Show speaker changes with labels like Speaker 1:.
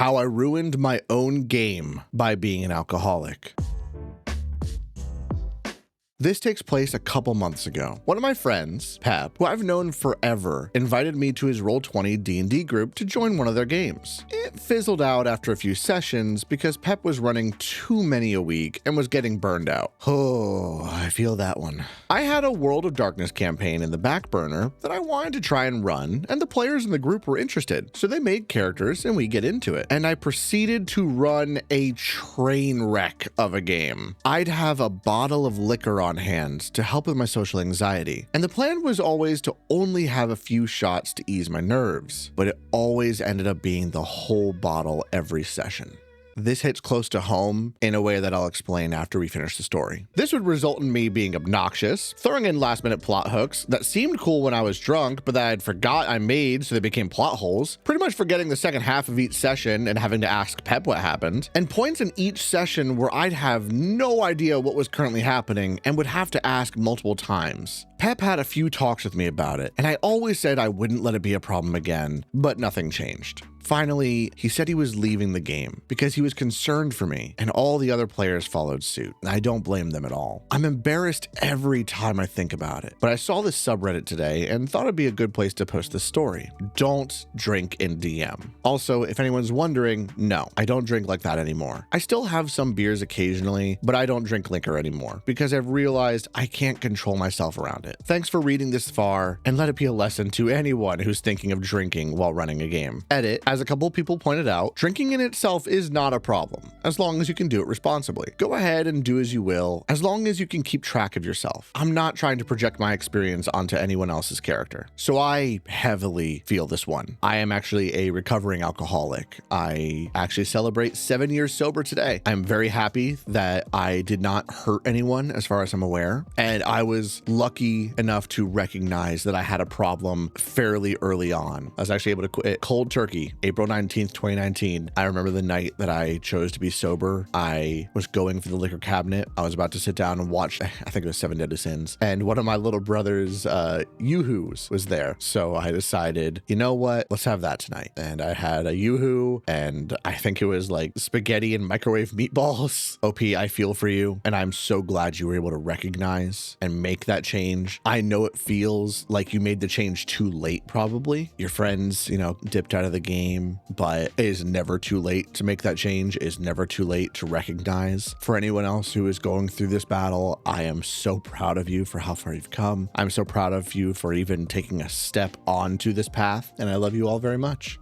Speaker 1: How I ruined my own game by being an alcoholic. This takes place a couple months ago. One of my friends, Pep, who I've known forever, invited me to his Roll20 D&D group to join one of their games. It fizzled out after a few sessions because Pep was running too many a week and was getting burned out. Oh, I feel that one. I had a World of Darkness campaign in the back burner that I wanted to try and run, and the players in the group were interested, so they made characters and we get into it. And I proceeded to run a train wreck of a game. I'd have a bottle of liquor on hand to help with my social anxiety, and the plan was always to only have a few shots to ease my nerves, but it always ended up being the whole bottle every session. This hits close to home in a way that I'll explain after we finish the story. This would result in me being obnoxious, throwing in last-minute plot hooks that seemed cool when I was drunk, but that I'd forgot I made, so they became plot holes, pretty much forgetting the second half of each session and having to ask Pep what happened, and points in each session where I'd have no idea what was currently happening and would have to ask multiple times. Pep had a few talks with me about it, and I always said I wouldn't let it be a problem again, but nothing changed. Finally, he said he was leaving the game because he was concerned for me, and all the other players followed suit. I don't blame them at all. I'm embarrassed every time I think about it, but I saw this subreddit today and thought it'd be a good place to post this story. Don't drink in DM. Also, if anyone's wondering, no, I don't drink like that anymore. I still have some beers occasionally, but I don't drink liquor anymore because I've realized I can't control myself around it. Thanks for reading this far, and let it be a lesson to anyone who's thinking of drinking while running a game. Edit, as a couple people pointed out, drinking in itself is not a problem, as long as you can do it responsibly. Go ahead and do as you will, as long as you can keep track of yourself. I'm not trying to project my experience onto anyone else's character, so I heavily feel this one. I am actually a recovering alcoholic. I actually celebrate 7 years sober today. I'm very happy that I did not hurt anyone as far as I'm aware, and I was lucky enough to recognize that I had a problem fairly early on. I was actually able to quit cold turkey, April 19th, 2019. I remember the night that I chose to be sober. I was going for the liquor cabinet. I was about to sit down and watch, I think it was Seven Deadly Sins. And one of my little brother's Yoo-Hoos was there. So I decided, you know what? Let's have that tonight. And I had a Yoo-Hoo, and I think it was like spaghetti and microwave meatballs. OP, I feel for you. And I'm so glad you were able to recognize and make that change. I know it feels like you made the change too late, probably. Your friends, dipped out of the game, but it is never too late to make that change. It is never too late to recognize. For anyone else who is going through this battle, I am so proud of you for how far you've come. I'm so proud of you for even taking a step onto this path, and I love you all very much.